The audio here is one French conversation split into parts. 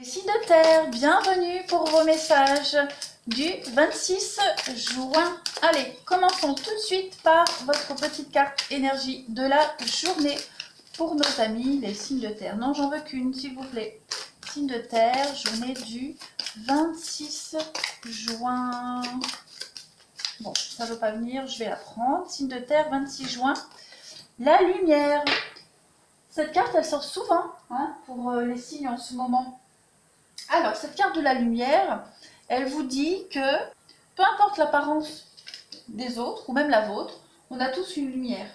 Signes de terre, bienvenue pour vos messages du 26 juin. Allez, commençons tout de suite par votre petite carte énergie de la journée pour nos amis, les signes de terre. Non, j'en veux qu'une, s'il vous plaît. Signes de terre, journée du 26 juin. Bon, ça ne veut pas venir, je vais la prendre. Signe de terre, 26 juin. La lumière. Cette carte, elle sort souvent pour les signes en ce moment. Alors, cette carte de la lumière, elle vous dit que peu importe l'apparence des autres, ou même la vôtre, on a tous une lumière.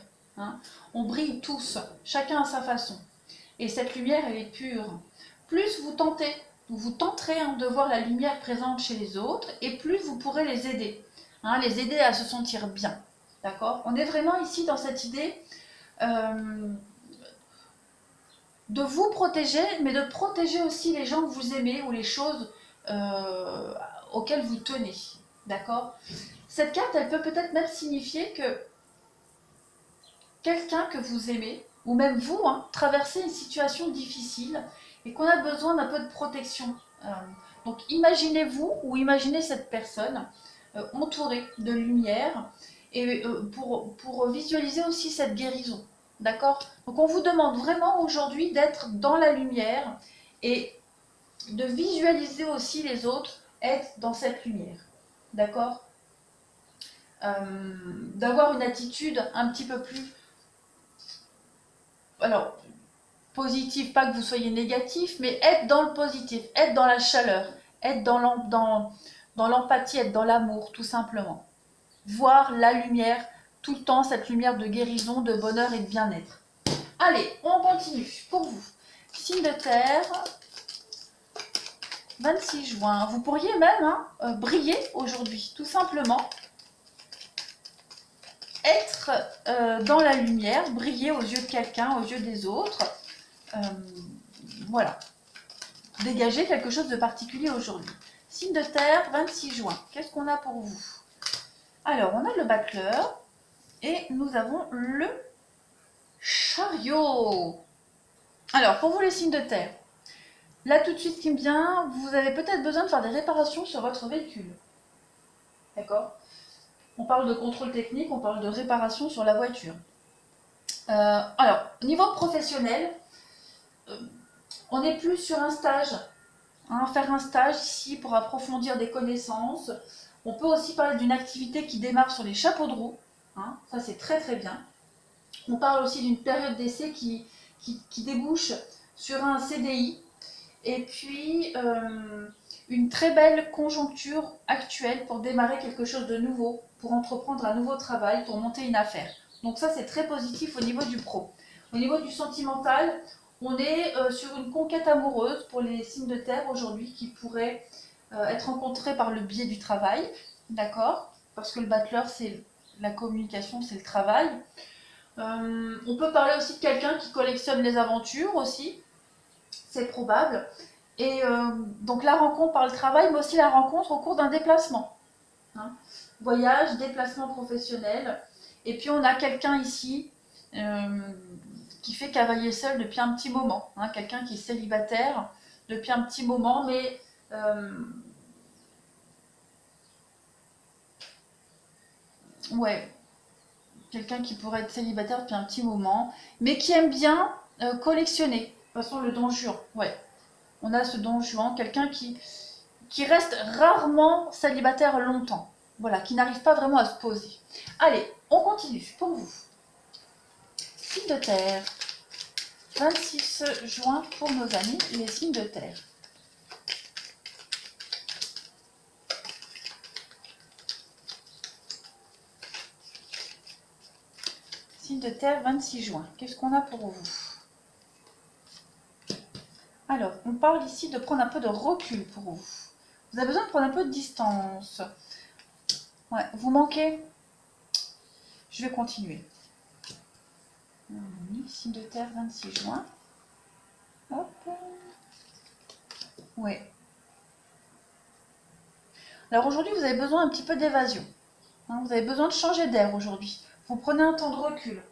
On brille tous, chacun à sa façon. Et cette lumière, elle est pure. Plus vous tenterez de voir la lumière présente chez les autres, et plus vous pourrez les aider à se sentir bien. D'accord ? On est vraiment ici dans cette idée de vous protéger, mais de protéger aussi les gens que vous aimez ou les choses auxquelles vous tenez. D'accord ? Cette carte, elle peut peut-être même signifier que quelqu'un que vous aimez, ou même vous, traversez une situation difficile et qu'on a besoin d'un peu de protection. Donc imaginez-vous ou imaginez cette personne entourée de lumière et pour visualiser aussi cette guérison. D'accord ? Donc on vous demande vraiment aujourd'hui d'être dans la lumière et de visualiser aussi les autres être dans cette lumière. D'accord ? D'avoir une attitude un petit peu plus positive, pas que vous soyez négatif, mais être dans le positif, être dans la chaleur, être dans l'empathie, être dans l'amour, tout simplement. Voir la lumière, tout le temps, cette lumière de guérison, de bonheur et de bien-être. Allez, on continue pour vous. Signe de terre, 26 juin. Vous pourriez même briller aujourd'hui, tout simplement. Être dans la lumière, briller aux yeux de quelqu'un, aux yeux des autres. Voilà. Dégager quelque chose de particulier aujourd'hui. Signe de terre, 26 juin. Qu'est-ce qu'on a pour vous? Alors, on a le battleur et nous avons le chariot. Alors, pour vous les signes de terre, là tout de suite ce qui me vient, vous avez peut-être besoin de faire des réparations sur votre véhicule. D'accord? On parle de contrôle technique, on parle de réparation sur la voiture. Alors, au niveau professionnel, on n'est plus sur un stage. Faire un stage ici pour approfondir des connaissances. On peut aussi parler d'une activité qui démarre sur les chapeaux de roue. Ça, c'est très très bien. On parle aussi d'une période d'essai qui débouche sur un CDI. Et puis, une très belle conjoncture actuelle pour démarrer quelque chose de nouveau, pour entreprendre un nouveau travail, pour monter une affaire. Donc ça, c'est très positif au niveau du pro. Au niveau du sentimental, on est sur une conquête amoureuse pour les signes de terre aujourd'hui qui pourraient être rencontrés par le biais du travail. D'accord ? Parce que le battleur, c'est la communication, c'est le travail. On peut parler aussi de quelqu'un qui collectionne les aventures aussi. C'est probable. Et donc la rencontre par le travail, mais aussi la rencontre au cours d'un déplacement. Voyage, déplacement professionnel. Et puis on a quelqu'un ici qui fait cavalier seul depuis un petit moment. Quelqu'un qui est célibataire depuis un petit moment, mais quelqu'un qui pourrait être célibataire depuis un petit moment, mais qui aime bien collectionner. De toute façon, le Don Juan, on a ce Don Juan, quelqu'un qui reste rarement célibataire longtemps. Voilà, qui n'arrive pas vraiment à se poser. Allez, on continue pour vous. Signe de terre. 26 juin pour nos amis, les signes de terre. Signe de terre, 26 juin. Qu'est-ce qu'on a pour vous? Alors, on parle ici de prendre un peu de recul pour vous. Vous avez besoin de prendre un peu de distance. Vous manquez. Je vais continuer. Signe de terre, 26 juin. Hop. Alors aujourd'hui, vous avez besoin un petit peu d'évasion. Vous avez besoin de changer d'air aujourd'hui. Vous prenez un temps de recul.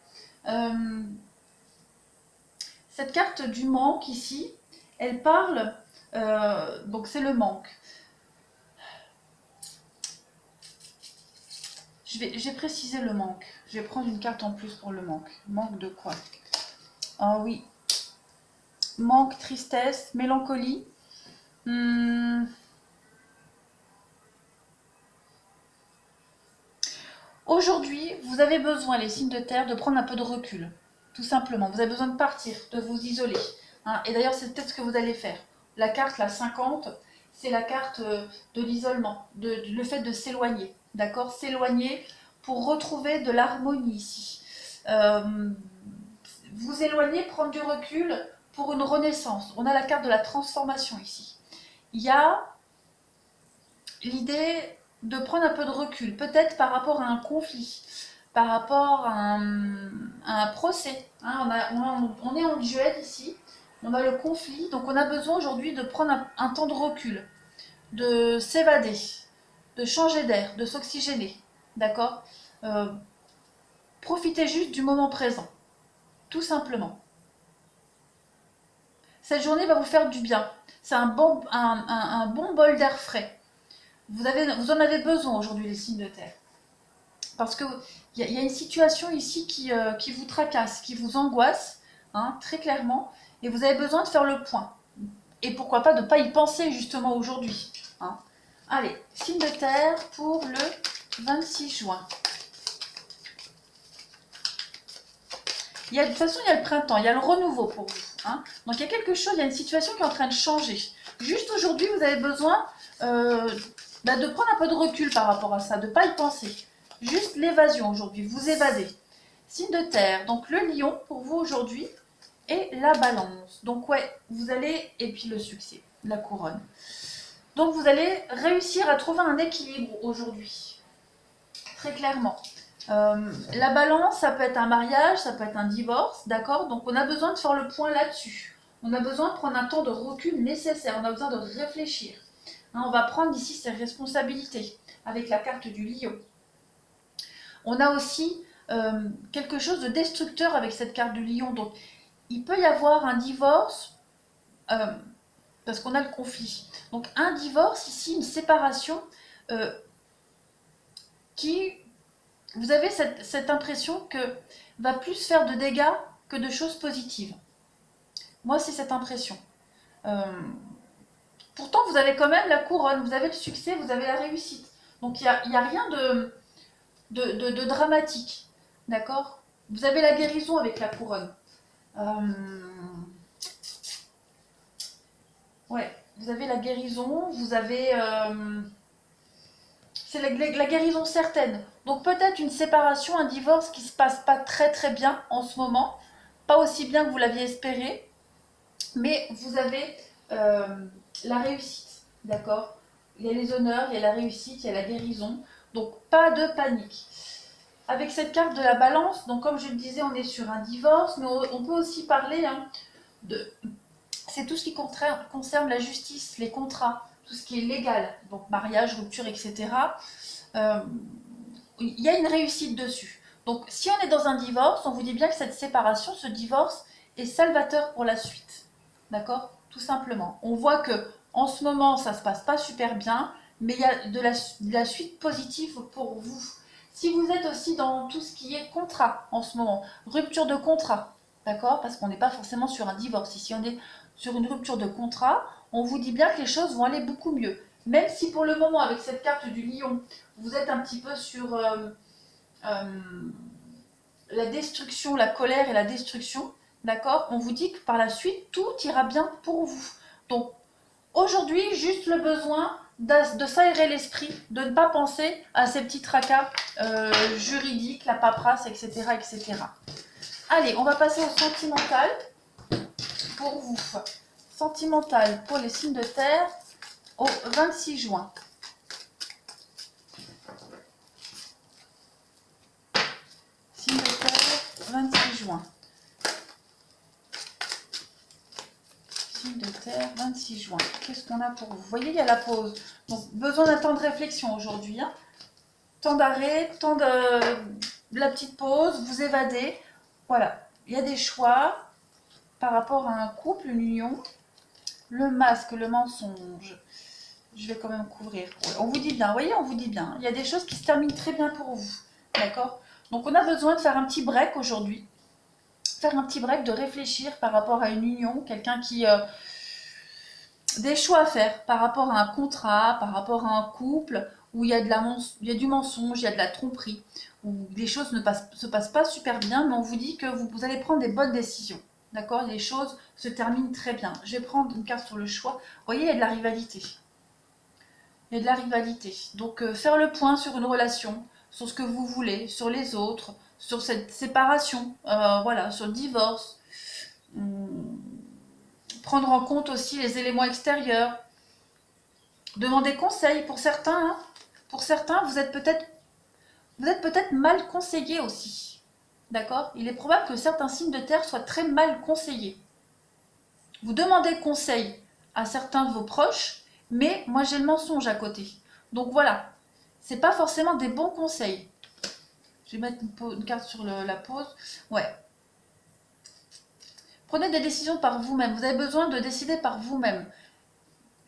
Cette carte du manque ici, elle parle Donc c'est le manque. Je vais préciser le manque. Je vais prendre une carte en plus pour le manque. Manque de quoi? Ah oui. Manque, tristesse, mélancolie. Aujourd'hui, vous avez besoin, les signes de terre, de prendre un peu de recul. Tout simplement. Vous avez besoin de partir, de vous isoler. Hein. Et d'ailleurs, c'est peut-être ce que vous allez faire. La carte, la 50, c'est la carte de l'isolement, le fait de s'éloigner. D'accord? S'éloigner pour retrouver de l'harmonie ici. Vous éloigner, prendre du recul pour une renaissance. On a la carte de la transformation ici. Il y a l'idée de prendre un peu de recul, peut-être par rapport à un conflit, par rapport à un procès. Hein, on est en duel ici, on a le conflit, donc on a besoin aujourd'hui de prendre un temps de recul, de s'évader, de changer d'air, de s'oxygéner. D'accord? Profitez juste du moment présent, tout simplement. Cette journée va vous faire du bien. C'est un bon bol d'air frais. Vous en avez besoin aujourd'hui, les signes de terre. Parce qu'il y a une situation ici qui vous tracasse, qui vous angoisse, hein, très clairement, et vous avez besoin de faire le point. Et pourquoi pas de ne pas y penser justement aujourd'hui. Hein. Allez, signe de terre pour le 26 juin. De toute façon, il y a le printemps, il y a le renouveau pour vous. Hein. Donc il y a quelque chose, il y a une situation qui est en train de changer. Juste aujourd'hui, vous avez besoin de prendre un peu de recul par rapport à ça, de ne pas y penser. Juste l'évasion aujourd'hui, vous évadez. Signe de terre, donc le lion pour vous aujourd'hui et la balance. Donc ouais, vous allez, et puis le succès, la couronne. Donc vous allez réussir à trouver un équilibre aujourd'hui, très clairement. La balance, ça peut être un mariage, ça peut être un divorce, d'accord? Donc on a besoin de faire le point là-dessus. On a besoin de prendre un temps de recul nécessaire, on a besoin de réfléchir. Hein, on va prendre ici ses responsabilités avec la carte du lion. On a aussi quelque chose de destructeur avec cette carte du lion. Donc il peut y avoir un divorce parce qu'on a le conflit. Donc un divorce ici, une séparation qui... Vous avez cette impression que va plus faire de dégâts que de choses positives. Moi, c'est cette impression. Pourtant, vous avez quand même la couronne, vous avez le succès, vous avez la réussite. Donc, il n'y a rien de dramatique. D'accord? Vous avez la guérison avec la couronne. Ouais, vous avez la guérison, vous avez... c'est la guérison certaine. Donc peut-être une séparation, un divorce qui ne se passe pas très très bien en ce moment, pas aussi bien que vous l'aviez espéré, mais vous avez la réussite, d'accord? Il y a les honneurs, il y a la réussite, il y a la guérison, donc pas de panique. Avec cette carte de la balance, donc comme je le disais, on est sur un divorce, mais on peut aussi parler de... C'est tout ce qui concerne la justice, les contrats, tout ce qui est légal, donc mariage, rupture, etc. Il y a une réussite dessus. Donc si on est dans un divorce, on vous dit bien que cette séparation, ce divorce est salvateur pour la suite. D'accord? Tout simplement. On voit que en ce moment, ça ne se passe pas super bien, mais il y a de la suite positive pour vous. Si vous êtes aussi dans tout ce qui est contrat en ce moment, rupture de contrat, d'accord? Parce qu'on n'est pas forcément sur un divorce. Ici, on est sur une rupture de contrat, on vous dit bien que les choses vont aller beaucoup mieux. Même si pour le moment, avec cette carte du lion, vous êtes un petit peu sur la destruction, la colère et la destruction, d'accord? On vous dit que par la suite, tout ira bien pour vous. Donc, aujourd'hui, juste le besoin de s'aérer l'esprit, de ne pas penser à ces petits tracas juridiques, la paperasse, etc., etc. Allez, on va passer au sentimental pour vous. Sentimental pour les signes de terre au 26 juin. Signe de terre, 26 juin. Signe de terre, 26 juin. Qu'est-ce qu'on a pour vous? Vous voyez, il y a la pause. Donc, besoin d'un temps de réflexion aujourd'hui. Hein. Temps d'arrêt, temps de la petite pause, vous évadez. Voilà, il y a des choix par rapport à un couple, une union. le masque, le mensonge. Je vais quand même couvrir. Ouais, on vous dit bien, vous voyez, on vous dit bien. Il y a des choses qui se terminent très bien pour vous. D'accord? Donc on a besoin de faire un petit break aujourd'hui. Faire un petit break, de réfléchir par rapport à une union, quelqu'un qui... des choix à faire par rapport à un contrat, par rapport à un couple, où il y a, il y a du mensonge, il y a de la tromperie, où les choses ne se passent pas super bien, mais on vous dit que vous allez prendre des bonnes décisions. D'accord? Les choses se terminent très bien. Je vais prendre une carte sur le choix. Vous voyez, il y a de la rivalité. Il y a de la rivalité. Donc, faire le point sur une relation, sur ce que vous voulez, sur les autres, sur cette séparation, voilà, sur le divorce. Prendre en compte aussi les éléments extérieurs. Demander conseil pour certains. Hein. Pour certains, vous êtes peut-être mal conseillé aussi. D'accord? Il est probable que certains signes de terre soient très mal conseillés. Vous demandez conseil à certains de vos proches, mais moi j'ai le mensonge à côté. Donc voilà, c'est pas forcément des bons conseils. Je vais mettre une carte sur la pause. Ouais. Prenez des décisions par vous-même. Vous avez besoin de décider par vous-même.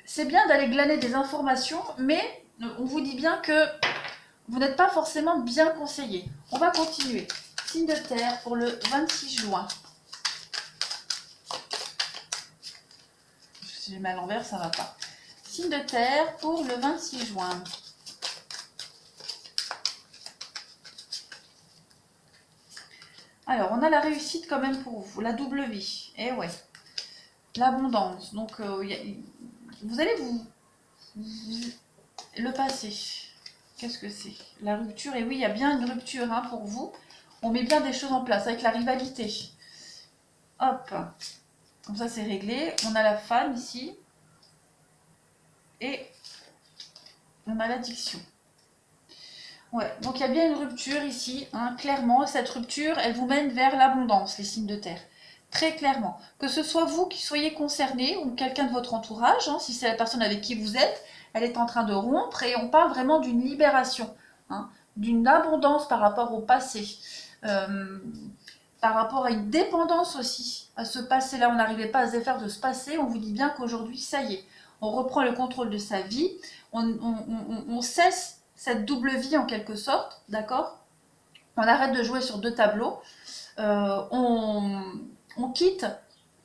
C'est bien d'aller glaner des informations, mais on vous dit bien que vous n'êtes pas forcément bien conseillé. On va continuer. Signe de terre pour le 26 juin. Si j'ai mis à l'envers, ça ne va pas. Signe de terre pour le 26 juin. Alors, on a la réussite quand même pour vous, la double vie. Eh ouais, l'abondance. Donc, vous allez le passé. Qu'est-ce que c'est? La rupture. Et oui, il y a bien une rupture hein, pour vous. On met bien des choses en place avec la rivalité. Hop. Comme ça, c'est réglé. On a la femme ici. Et on a l'addiction. Ouais, donc il y a bien une rupture ici, hein, clairement. Cette rupture, elle vous mène vers l'abondance, les signes de terre. Très clairement. Que ce soit vous qui soyez concerné ou quelqu'un de votre entourage, hein, si c'est la personne avec qui vous êtes, elle est en train de rompre et on parle vraiment d'une libération, hein, d'une abondance par rapport au passé. Par rapport à une dépendance aussi, à ce passé-là. On n'arrivait pas à se défaire de ce passé. On vous dit bien qu'aujourd'hui, ça y est, on reprend le contrôle de sa vie. On cesse cette double vie en quelque sorte, d'accord? On arrête de jouer sur deux tableaux. On quitte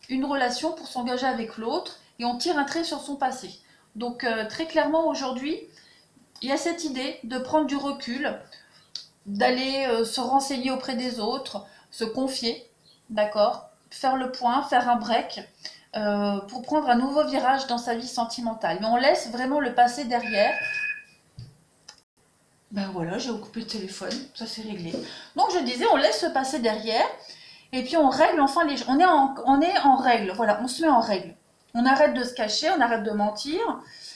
une relation pour s'engager avec l'autre et on tire un trait sur son passé. Donc très clairement aujourd'hui, il y a cette idée de prendre du recul, d'aller se renseigner auprès des autres, se confier, d'accord? Faire le point, faire un break pour prendre un nouveau virage dans sa vie sentimentale. Mais on laisse vraiment le passé derrière. Ben voilà, j'ai coupé le téléphone, ça c'est réglé. Donc je disais, on laisse le passé derrière et puis on règle enfin les... On est en règle, voilà, on se met en règle. On arrête de se cacher, on arrête de mentir,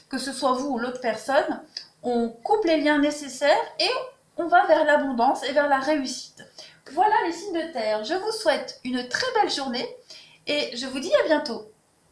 que ce soit vous ou l'autre personne. On coupe les liens nécessaires et on va vers l'abondance et vers la réussite. Voilà les signes de terre. Je vous souhaite une très belle journée et je vous dis à bientôt.